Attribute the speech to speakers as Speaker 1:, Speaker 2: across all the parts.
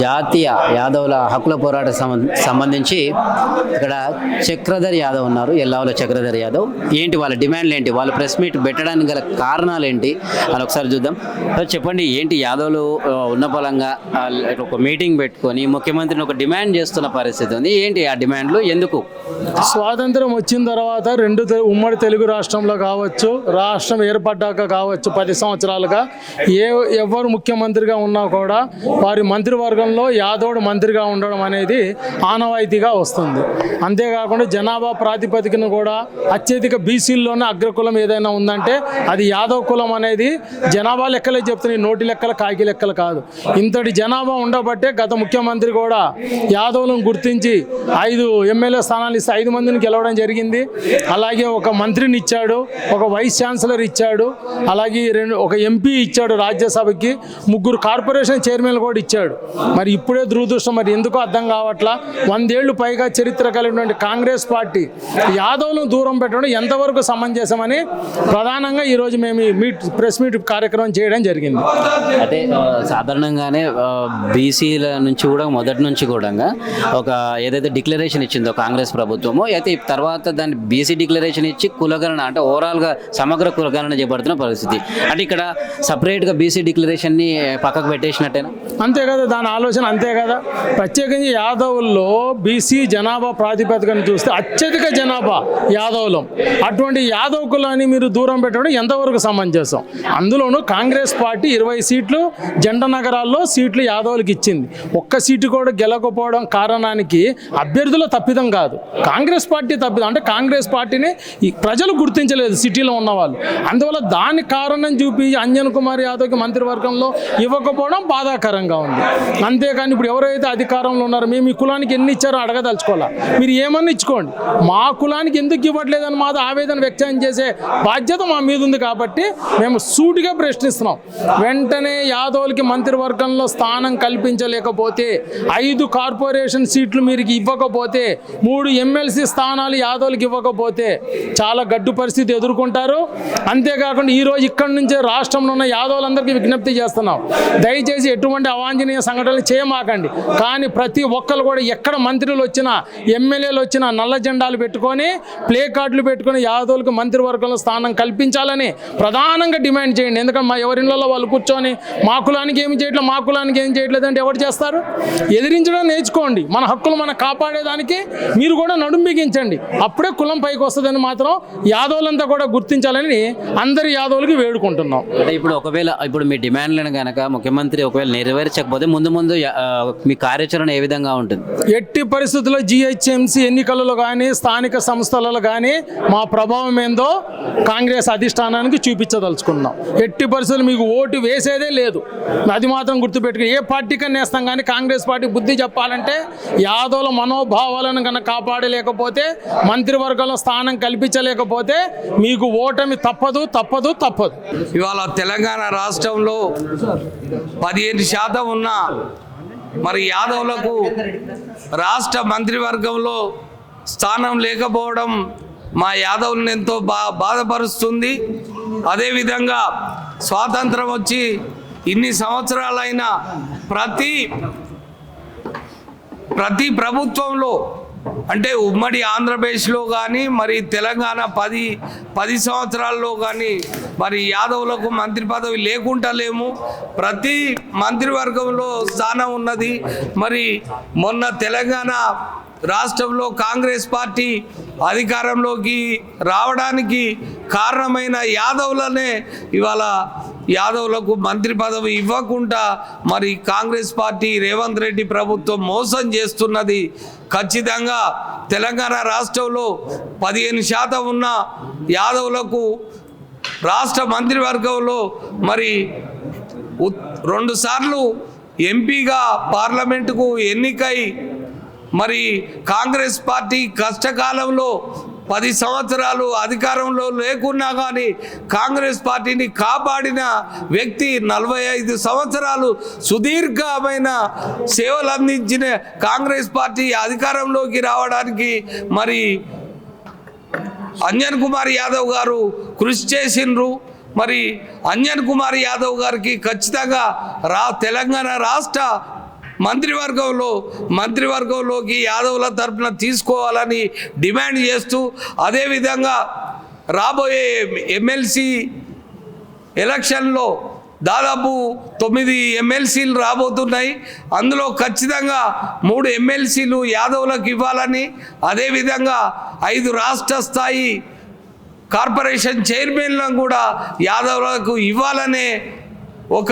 Speaker 1: జాతీయ యాదవుల హక్కుల పోరాట సంబంధించి ఇక్కడ చక్రధర్ యాదవ్ ఉన్నారు. ఎల్లావుల చక్రధర్ యాదవ్. ఏంటి వాళ్ళ డిమాండ్లు ఏంటి, వాళ్ళు ప్రెస్ మీట్ పెట్టడానికి గల కారణాలు ఏంటి అని ఒకసారి చూద్దాం. చెప్పండి, ఏంటి యాదవులు ఉన్న పలంగా ఒక మీటింగ్ పెట్టుకొని ముఖ్యమంత్రిని ఒక డిమాండ్ చేస్తున్న పరిస్థితి ఉంది. ఏంటి ఆ డిమాండ్లు, ఎందుకు?
Speaker 2: స్వాతంత్రం వచ్చిన తర్వాత ఉమ్మడి తెలుగు రాష్ట్రంలో కావచ్చు, రాష్ట్రం ఏర్పడ్డాక కావచ్చు, 10 సంవత్సరాలుగా ఎవరు ముఖ్యమంత్రిగా ఉన్నా కూడా వారి మంత్రివర్గంలో యాదవుడు మంత్రిగా ఉండడం అనేది ఆనవాయితీగా వస్తుంది. అంతేకాకుండా జనాభా ప్రాతిపదికన కూడా అత్యధిక బీసీల్లోనే అగ్రకులం ఏదైనా ఉందంటే అది యాదవ్ కులం అనేది జనాభా లెక్కలే చెప్తున్నాయి, నోటి లెక్కలు కాకి లెక్కలు కాదు. ఇంతటి జనాభా ఉండబట్టే గత ముఖ్యమంత్రి కూడా యాదవులను గుర్తించి 5 ఎమ్మెల్యే స్థానాలు ఇస్తే 5 మందిని గెలవడం జరిగింది. అలాగే ఒక మంత్రిని ఇచ్చాడు, ఒక వైస్ ఛాన్సలర్ ఇచ్చాడు, అలాగే ఒక ఎంపీ ఇచ్చాడు, రాజ్యసభకి 3 కార్పొరేషన్ చైర్మన్లు కూడా ఇచ్చాడు. మరి ఇప్పుడే దురదృష్టం, మరి ఎందుకో అర్థం కావట్లా. 100 ఏళ్ళు పైగా చరిత్ర కలిగినటువంటి కాంగ్రెస్ పార్టీ యాదవులను దూరం పెట్టడం ఎంతవరకు సమంజసమని ప్రధానంగా ఈరోజు మేము ప్రెస్ మీట్ కార్యక్రమం చేయడం జరిగింది.
Speaker 1: అంటే సాధారణంగానే బీసీల నుంచి కూడా మొదటి నుంచి కూడా ఒక ఏదైతే డిక్లరేషన్ ఇచ్చిందో కాంగ్రెస్ ప్రభుత్వము, అయితే తర్వాత దాన్ని బీసీ డిక్లరేషన్ ఇచ్చి కులగణన అంటే ఓవరాల్గా సమగ్ర కులగణన చేపడుతున్న పరిస్థితి. అంటే ఇక్కడ సపరేట్గా బీసీ డిక్లరేషన్ని పక్కకు పెట్టేసినట్టేనా?
Speaker 2: అంతే కదా, దాని ఆలోచన అంతే కదా. ప్రత్యేకించి యాదవుల్లో బీసీ జనాభా ప్రాతిపదికను చూస్తే అత్యధిక జనాభా యాదవులం. అటువంటి యాదవ్ కులాన్ని మీరు దూరం పెట్టడం ఎంతవరకు సమంజసం? అందులోనూ కాంగ్రెస్ పార్టీ 20 సీట్లు జంట నగరాల్లో సీట్లు యాదవులకు ఇచ్చింది. ఒక్క సీటు కూడా గెలకపోవడం కారణానికి అభ్యర్థుల తప్పిదం కాదు, కాంగ్రెస్ పార్టీ తప్పిదం. అంటే కాంగ్రెస్ పార్టీని ప్రజలు గుర్తించలేదు సిటీలో ఉన్నవాళ్ళు. అందువల్ల దాని కారణం చూపి అంజన్ కుమార్ యాదవ్కి మంత్రివర్గంలో ఇవ్వకపోవడం బాధాకరంగా ఉంది. అంతేకాని ఇప్పుడు ఎవరైతే అధికారంలో ఉన్నారో మేము ఈ కులానికి ఎన్ని ఇచ్చారో అడగదలుచుకోవాలా. మీరు ఏమన్నా ఇచ్చుకోండి, మా కులానికి ఎందుకు ఇవ్వట్లేదని మాది ఆవేదన వ్యక్తం చేసే బాధ్యత మా మీద ఉంది. కాబట్టి మేము సూటిగా ప్రశ్నిస్తున్నాం. వెంటనే యాదవులకి మంత్రివర్గంలో స్థానం కల్పించలేకపోతే, 5 కార్పొరేషన్ సీట్లు మీరు ఇవ్వకపోతే, 3 ఎమ్మెల్సీ స్థానాలు యాదవులకి ఇవ్వకపోతే చాలా గడ్డు పరిస్థితి ఎదుర్కొంటారు. అంతేకాకుండా ఈరోజు ఇక్కడి నుంచే రాష్ట్రంలో ఉన్న యాదవులందరికీ విజ్ఞప్తి చేస్తున్నాం, దయచేసి ఎటువంటి అవాంఛనీయ సంఘటనలు చేయమాకండి. కానీ ప్రతి ఒక్కరు కూడా ఎక్కడ మంత్రులు వచ్చినా ఎమ్మెల్యేలు వచ్చినా నల్ల జెండాలు పెట్టుకొని ప్లే కార్డులు పెట్టుకొని యాదవులకు మంత్రివర్గంలో స్థానం కల్పించాలని ప్రధానంగా డిమాండ్ చేయండి. ఎందుకంటే మా ఎవరిళ్ళలో వాళ్ళు కూర్చొని మా కులానికి ఏమి చేయట్లేదు, మా కులానికి ఏం చేయట్లేదు అంటే ఎవరు చేస్తారు? ఎదిరించడం నేర్చుకోండి. మన హక్కులు మనం కాపాడేదానికి మీరు కూడా నడుం బిగించండి. అప్పుడే కులం పైకి వస్తుందని మాత్రం యాదవులంతా కూడా గుర్తించాలని అందరి యాదవులకి వేడుకుంటున్నాం.
Speaker 1: అంటే ఇప్పుడు మీ డిమాండ్లను కనుక ముఖ్యమంత్రి ఒకవేళ నెరవేర్చకపోతే ముందు మీ కార్యాచరణ ఏ విధంగా ఉంటుంది?
Speaker 2: ఎట్టి పరిస్థితుల్లో GHMC ఎన్నికలలో కానీ స్థానిక సంస్థలలో కానీ మా ప్రభావం ఏందో కాంగ్రెస్ అధిష్టానానికి చూపించదలుచుకున్నాం. ఎట్టి పరిస్థితులు మీకు ఓటు వేసేదే లేదు, అది మాత్రం గుర్తుపెట్టుకుని. ఏ పార్టీకన్నా వేస్తాం కానీ కాంగ్రెస్ పార్టీ బుద్ధి చెప్పాలంటే యాదవుల మనోభావాలను కనుక కాపాడలేకపోతే, మంత్రివర్గంలో స్థానం కల్పించలేకపోతే మీకు ఓటమి తప్పదు తప్పదు తప్పదు.
Speaker 3: ఇవాళ తెలంగాణ రాష్ట్రంలో 15% ఉన్న మరి యాదవులకు రాష్ట్ర మంత్రివర్గంలో స్థానం లేకపోవడం మా యాదవులను ఎంతో బాధపరుస్తుంది. అదేవిధంగా స్వాతంత్రం వచ్చి ఇన్ని సంవత్సరాలైన ప్రతి ప్రభుత్వంలో అంటే ఉమ్మడి ఆంధ్రప్రదేశ్లో కానీ మరి తెలంగాణ 10 సంవత్సరాల్లో కానీ మరి యాదవులకు మంత్రి పదవి లేకుండా లేము. ప్రతి మంత్రివర్గంలో స్థానం ఉన్నది. మరి మొన్న తెలంగాణ రాష్ట్రంలో కాంగ్రెస్ పార్టీ అధికారంలోకి రావడానికి కారణమైన యాదవులనే ఇవాళ యాదవులకు మంత్రి పదవి ఇవ్వకుండా మరి కాంగ్రెస్ పార్టీ రేవంత్ రెడ్డి ప్రభుత్వం మోసం చేస్తున్నది. ఖచ్చితంగా తెలంగాణ రాష్ట్రంలో 15% ఉన్న యాదవులకు రాష్ట్ర మంత్రివర్గంలో మరి 2 సార్లు ఎంపీగా పార్లమెంటుకు ఎన్నికై మరి కాంగ్రెస్ పార్టీ కష్టకాలంలో 10 సంవత్సరాలు అధికారంలో లేకున్నా కానీ కాంగ్రెస్ పార్టీని కాపాడిన వ్యక్తి, 45 సంవత్సరాలు సుదీర్ఘమైన సేవలు అందించిన కాంగ్రెస్ పార్టీ అధికారంలోకి రావడానికి మరి అంజన్ కుమార్ యాదవ్ గారు కృషి చేసిండ్రు. మరి అంజన్ కుమార్ యాదవ్ గారికి ఖచ్చితంగా తెలంగాణ రాష్ట్ర మంత్రివర్గంలోకి యాదవుల తరపున తీసుకోవాలని డిమాండ్ చేస్తూ, అదేవిధంగా రాబోయే ఎమ్మెల్సీ ఎలక్షన్లో దాదాపు 9 ఎమ్మెల్సీలు రాబోతున్నాయి. అందులో ఖచ్చితంగా 3 ఎమ్మెల్సీలు యాదవులకు ఇవ్వాలని, అదేవిధంగా 5 రాష్ట్ర స్థాయి కార్పొరేషన్ చైర్మన్లను కూడా యాదవులకు ఇవ్వాలనే ఒక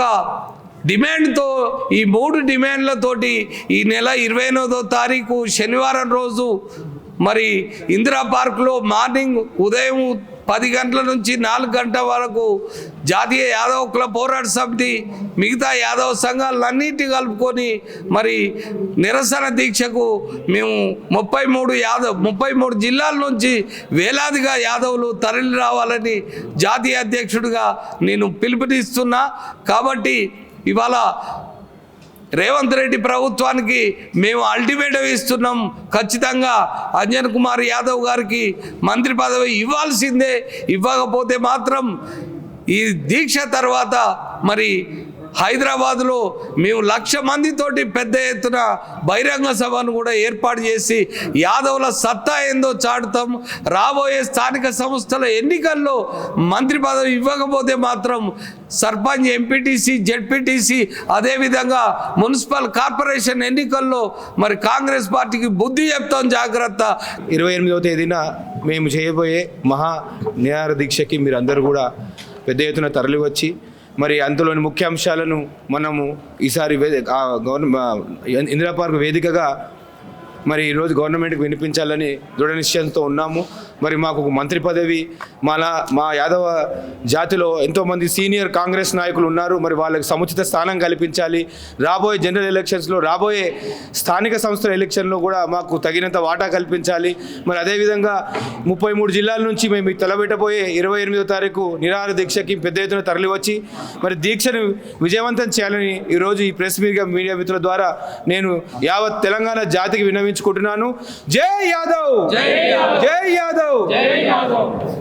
Speaker 3: డిమాండ్తో, ఈ 3 డిమాండ్లతోటి ఈ నెల 28వ తారీఖు శనివారం రోజు మరి ఇందిరా పార్క్లో మార్నింగ్ ఉదయం 10 గంటల నుంచి 4 గంటల వరకు జాతీయ యాదవ హక్కుల పోరాట సమితి మిగతా యాదవ సంఘాలన్నింటినీ కలుపుకొని మరి నిరసన దీక్షకు మేము 33 జిల్లాల నుంచి వేలాదిగా యాదవులు తరలి రావాలని జాతీయ అధ్యక్షుడిగా నేను పిలుపునిస్తున్నా. కాబట్టి ఇవాళ రేవంత్ రెడ్డి ప్రభుత్వానికి మేము అల్టిమేటం ఇస్తున్నాం. ఖచ్చితంగా అంజన్ కుమార్ యాదవ్ గారికి మంత్రి పదవి ఇవ్వాల్సిందే. ఇవ్వకపోతే మాత్రం ఈ దీక్ష తర్వాత మరి హైదరాబాద్లో మేము 1,00,000 మందితోటి పెద్ద ఎత్తున బహిరంగ సభను కూడా ఏర్పాటు చేసి యాదవుల సత్తా ఏందో చాటుతాం. రాబోయే స్థానిక సంస్థల ఎన్నికల్లో మంత్రి పదవి ఇవ్వకపోతే మాత్రం సర్పంచ్, ఎంపీటీసీ, జెడ్పీటీసీ, అదేవిధంగా మున్సిపల్ కార్పొరేషన్ ఎన్నికల్లో మరి కాంగ్రెస్ పార్టీకి బుద్ధి చెప్తాం. జాగ్రత్త.
Speaker 4: 28వ తేదీన మేము చేయబోయే మహా నిరాహార దీక్షకి మీరు అందరూ కూడా పెద్ద ఎత్తున తరలివచ్చి మరి అందులోని ముఖ్య అంశాలను మనము ఈసారి ఇందిరా పార్క్ వేదికగా మరి ఈరోజు గవర్నమెంట్కి వినిపించాలని దృఢ నిశ్చయంతో ఉన్నాము. మరి మాకు ఒక మంత్రి పదవి, మా యాదవ జాతిలో ఎంతోమంది సీనియర్ కాంగ్రెస్ నాయకులు ఉన్నారు. మరి వాళ్ళకి సముచిత స్థానం కల్పించాలి. రాబోయే జనరల్ ఎలక్షన్స్లో, రాబోయే స్థానిక సంస్థల ఎలక్షన్లో కూడా మాకు తగినంత వాటా కల్పించాలి. మరి అదేవిధంగా 33 జిల్లాల నుంచి మేము తలబెట్టబోయే 28వ తారీఖు నిరాహార దీక్షకి పెద్ద ఎత్తున తరలివచ్చి మరి దీక్షను విజయవంతం చేయాలని ఈరోజు ఈ ప్రెస్ మీడియా మిత్రుల ద్వారా నేను యావత్ తెలంగాణ జాతికి విన్నవించుకుంటున్నాను. జై యాదవ్, జై యాదవ్.